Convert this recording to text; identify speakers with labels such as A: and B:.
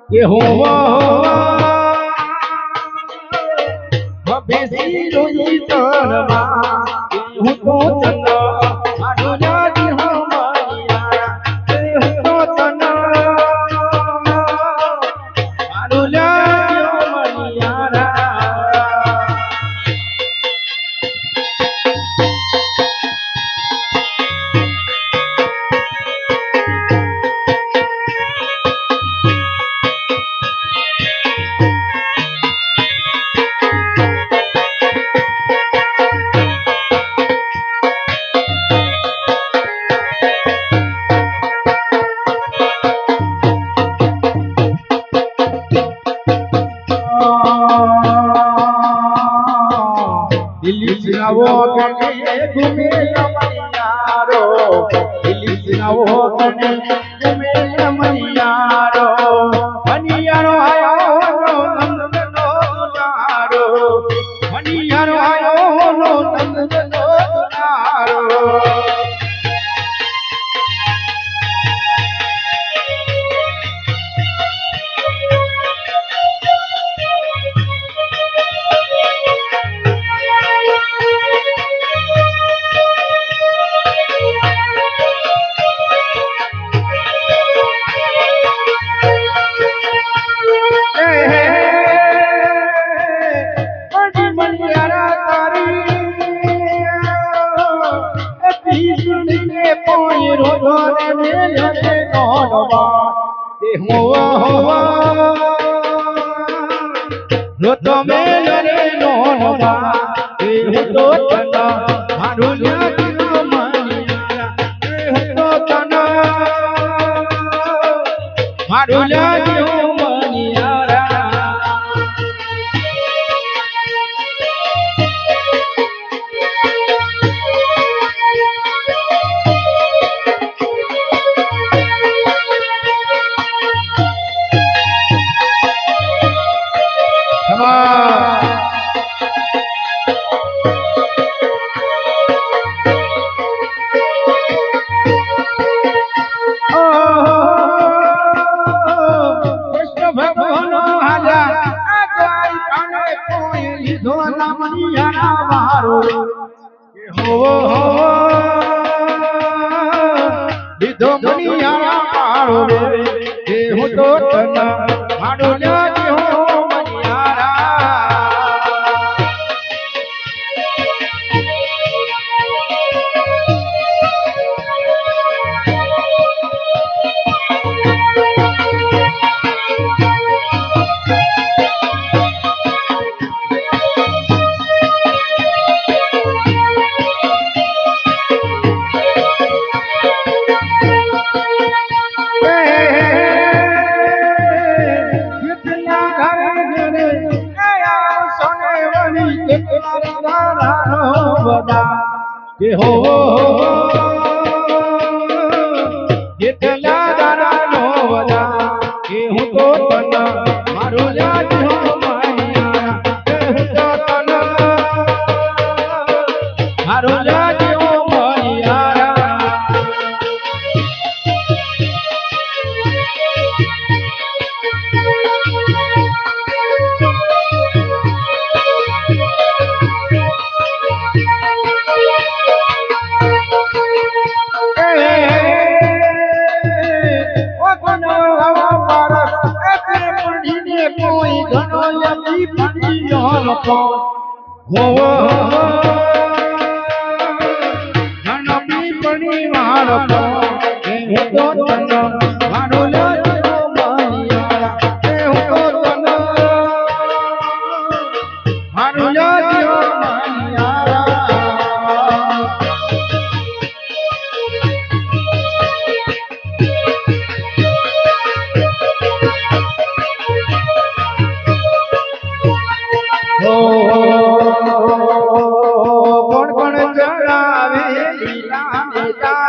A: કે હોવા બેસી રોઈ તરમાં હું તો તને મારું જાજી હો મારિયા હું તો તને મારું જાજી હો મારિયા દિલ્હી સિનાવો કને ઘૂમે અમરિયારો દિલ્હી સિનાવો કને ઘૂમે અમરિયારો મનિયારો આયો નંદનો દુલારો મનિયારો આયો નંદનો દુલારો તો મેલો રે નો નવા એ તો તના મારું જાજી મનિયારા એ તો તના મારું જાજી મનિયારા લીધો મનિયારા મારો રે એ હું તો તને મારું જાજી હો કે હો જેટલા દાડાનો વદા કે હું તો તને મારું જાજી હો મારિયારા હું તો તને મારું જાજી હો મારિયારા ધનપી પડી મારો હું તો તને મારું જાજી હો મારિયારા હું તો તને મારું જાજી